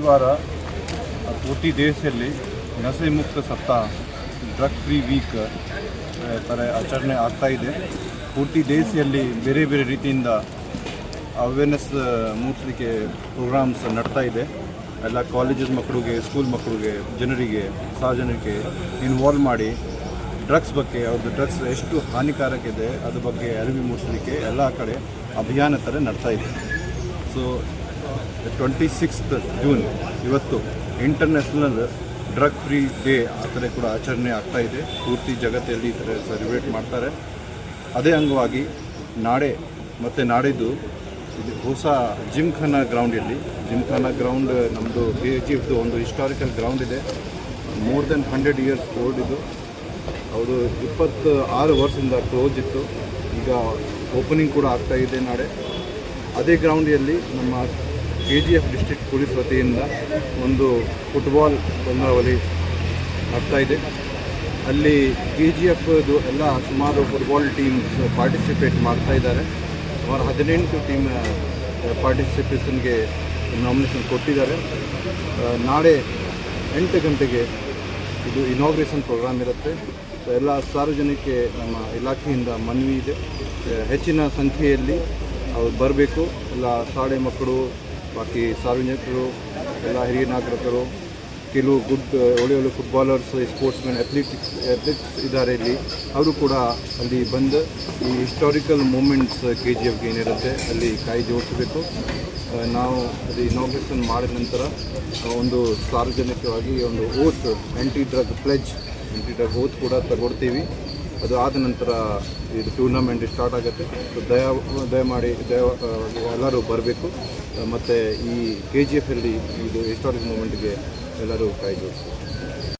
ವಾರ ಪೂರ್ತಿ ದೇಶದಲ್ಲಿ ನಶೆ ಮುಕ್ತ ಸಪ್ತಾಹ ಡ್ರಗ್ ಫ್ರೀ ವೀಕ್ ಥರ ಆಚರಣೆ ಆಗ್ತಾಯಿದೆ. ಪೂರ್ತಿ ದೇಶದಲ್ಲಿ ಬೇರೆ ಬೇರೆ ರೀತಿಯಿಂದ ಅವೇರ್ನೆಸ್ ಮೂಡಿಸಲಿಕ್ಕೆ ಪ್ರೋಗ್ರಾಮ್ಸ್ ನಡ್ತಾ ಇದೆ. ಎಲ್ಲ ಕಾಲೇಜಸ್ ಮಕ್ಕಳಿಗೆ, ಸ್ಕೂಲ್ ಮಕ್ಕಳಿಗೆ, ಜನರಿಗೆ, ಸಾರ್ವಜನಿಕರಿಗೆ ಇನ್ವಾಲ್ವ್ ಮಾಡಿ ಡ್ರಗ್ಸ್ ಬಗ್ಗೆ, ಅವ್ರದ್ದು ಡ್ರಗ್ಸ್ ಎಷ್ಟು ಹಾನಿಕಾರಕ ಇದೆ ಅದ್ರ ಬಗ್ಗೆ ಅರಿವು ಮೂಡಿಸಲಿಕ್ಕೆ ಎಲ್ಲ ಕಡೆ ಅಭಿಯಾನ ಥರ ನಡ್ತಾ ಇದೆ. ಸೊ 26th ಜೂನ್ ಇವತ್ತು ಇಂಟರ್ನ್ಯಾಷನಲ್ ಡ್ರಗ್ ಫ್ರೀ ಡೇ ಆ ಥರ ಕೂಡ ಆಚರಣೆ ಆಗ್ತಾ ಇದೆ. ಪೂರ್ತಿ ಜಗತ್ತಲ್ಲಿ ಈ ಥರ ಸೆಲೆಬ್ರೇಟ್ ಮಾಡ್ತಾರೆ. ಅದೇ ಅಂಗವಾಗಿ ನಾಳೆ ಮತ್ತು ನಾಡಿದ್ದು ಇದು ಹೊಸ ಜಿಮ್ಖಾನಾ ಗ್ರೌಂಡಲ್ಲಿ, ಜಿಮ್ಖಾನಾ ಗ್ರೌಂಡ್ ನಮ್ಮದು KGFದು ಒಂದು ಹಿಸ್ಟಾರಿಕಲ್ ಗ್ರೌಂಡ್ ಇದೆ. ಮೋರ್ ದೆನ್ 100 years ಓಲ್ಡ್ ಇದು. ಅವರು 26 ವರ್ಷದಿಂದ ಕ್ಲೋಸ್ ಇತ್ತು. ಈಗ ಓಪನಿಂಗ್ ಕೂಡ ಆಗ್ತಾಯಿದೆ ನಾಳೆ. ಅದೇ ಗ್ರೌಂಡಲ್ಲಿ ನಮ್ಮ KGF ಡಿಸ್ಟ್ರಿಕ್ಟ್ ಪೊಲೀಸ್ ವತಿಯಿಂದ ಒಂದು ಫುಟ್ಬಾಲ್ ಪಂದ್ಯಾವಳಿ ಆಗ್ತಾಯಿದೆ. ಅಲ್ಲಿ KGFದು ಎಲ್ಲ ಸುಮಾರು ಫುಟ್ಬಾಲ್ ಟೀಮ್ಸ್ ಪಾರ್ಟಿಸಿಪೇಟ್ ಮಾಡ್ತಾಯಿದ್ದಾರೆ. ಸುಮಾರು 18 ಟೀಮ್ ಪಾರ್ಟಿಸಿಪೇಷನ್ಗೆ ನಾಮಿನೇಷನ್ ಕೊಟ್ಟಿದ್ದಾರೆ. ನಾಳೆ 8 ಗಂಟೆಗೆ ಇದು ಇನಾಗ್ರೇಷನ್ ಪ್ರೋಗ್ರಾಮ್ ಇರುತ್ತೆ. ಎಲ್ಲ ಸಾರ್ವಜನಿಕ ನಮ್ಮ ಇಲಾಖೆಯಿಂದ ಮನವಿ ಇದೆ, ಹೆಚ್ಚಿನ ಸಂಖ್ಯೆಯಲ್ಲಿ ಅವ್ರು ಬರಬೇಕು. ಎಲ್ಲ ಶಾಲೆ ಮಕ್ಕಳು, ಬಾಕಿ ಸಾರ್ವಜನಿಕರು, ಎಲ್ಲ ಹಿರಿಯ ನಾಗರಿಕರು, ಕೆಲವು ಒಳ್ಳೆ ಫುಟ್ಬಾಲರ್ಸ್, ಸ್ಪೋರ್ಟ್ಸ್ಮನ್, ಅಥ್ಲೆಟಿಕ್ಸ್ ಇದ್ದಾರೆ ಇಲ್ಲಿ. ಅವರು ಕೂಡ ಅಲ್ಲಿ ಬಂದು ಈ ಹಿಸ್ಟಾರಿಕಲ್ ಮೂಮೆಂಟ್ಸ್ KGFಗೆ ಏನಿರುತ್ತೆ ಅಲ್ಲಿ ಕೈ ಜೋಡಿಸಬೇಕು. ನಾವು ಅದು ಇನಾಗ್ರೇಷನ್ ಮಾಡಿದ ನಂತರ ಒಂದು ಸಾರ್ವಜನಿಕವಾಗಿ ಒಂದು ಓತ್, ಆ್ಯಂಟಿ ಡ್ರಗ್ ಓತ್ ಕೂಡ ತಗೊಳ್ತೀವಿ. ಅದು ಆದ ನಂತರ ಇದು ಟೂರ್ನಮೆಂಟ್ ಸ್ಟಾರ್ಟ್ ಆಗುತ್ತೆ. ಸೊ ದಯಮಾಡಿ ಎಲ್ಲರೂ ಬರಬೇಕು ಮತ್ತು ಈ KGFಲ್ಲಿ ಇದು ಹಿಸ್ಟಾರಿಕ್ ಮೂಮೆಂಟ್ಗೆ ಎಲ್ಲರೂ ಕೈ ಜೋಡಿಸ್ಬೇಕು.